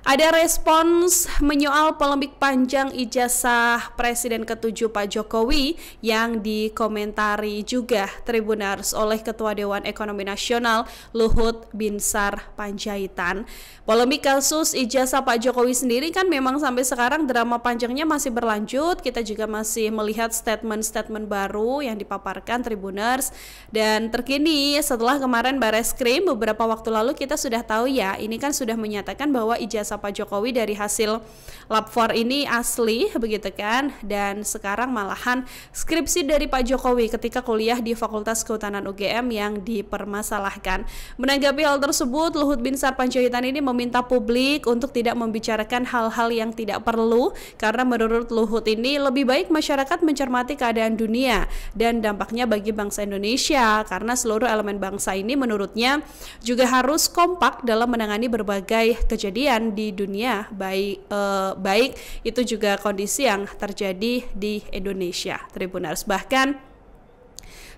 Ada respons menyoal polemik panjang ijazah Presiden ke-7 Pak Jokowi yang dikomentari juga Tribuners oleh Ketua Dewan Ekonomi Nasional Luhut Binsar Panjaitan. Polemik kasus ijazah Pak Jokowi sendiri kan memang sampai sekarang drama panjangnya masih berlanjut. Kita juga masih melihat statement-statement baru yang dipaparkan Tribuners. Dan terkini setelah kemarin Bareskrim beberapa waktu lalu kita sudah tahu ya, ini kan sudah menyatakan bahwa ijazah Pak Jokowi dari hasil lab 4 ini asli begitu kan, dan sekarang malahan skripsi dari Pak Jokowi ketika kuliah di Fakultas Kehutanan UGM yang dipermasalahkan. Menanggapi hal tersebut, Luhut Binsar Panjaitan ini meminta publik untuk tidak membicarakan hal-hal yang tidak perlu karena menurut Luhut ini lebih baik masyarakat mencermati keadaan dunia dan dampaknya bagi bangsa Indonesia, karena seluruh elemen bangsa ini menurutnya juga harus kompak dalam menangani berbagai kejadian di dunia, baik itu juga kondisi yang terjadi di Indonesia, Tribuners. Bahkan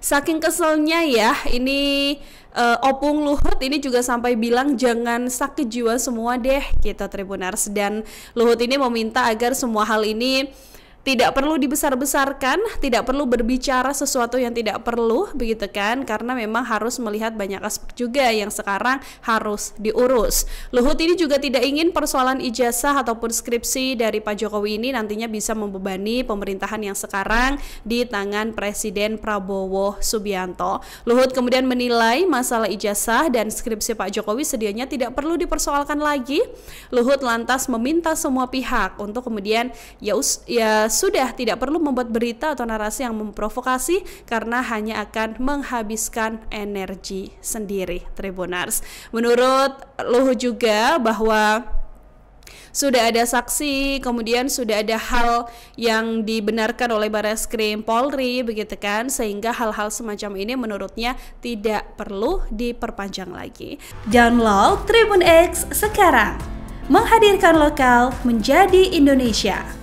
saking keselnya ya, ini Opung Luhut ini juga sampai bilang jangan sakit jiwa semua deh gitu, Tribuners. Dan Luhut ini meminta agar semua hal ini tidak perlu dibesar-besarkan, tidak perlu berbicara sesuatu yang tidak perlu begitu kan, karena memang harus melihat banyak aspek juga yang sekarang harus diurus. Luhut ini juga tidak ingin persoalan ijazah ataupun skripsi dari Pak Jokowi ini nantinya bisa membebani pemerintahan yang sekarang di tangan Presiden Prabowo Subianto. Luhut kemudian menilai masalah ijazah dan skripsi Pak Jokowi sedianya tidak perlu dipersoalkan lagi. Luhut lantas meminta semua pihak untuk kemudian sudah tidak perlu membuat berita atau narasi yang memprovokasi karena hanya akan menghabiskan energi sendiri, Tribuners. Menurut Luhut juga bahwa sudah ada saksi, kemudian sudah ada hal yang dibenarkan oleh Bareskrim Polri begitu kan, sehingga hal-hal semacam ini menurutnya tidak perlu diperpanjang lagi. Download Tribun X sekarang, menghadirkan lokal menjadi Indonesia.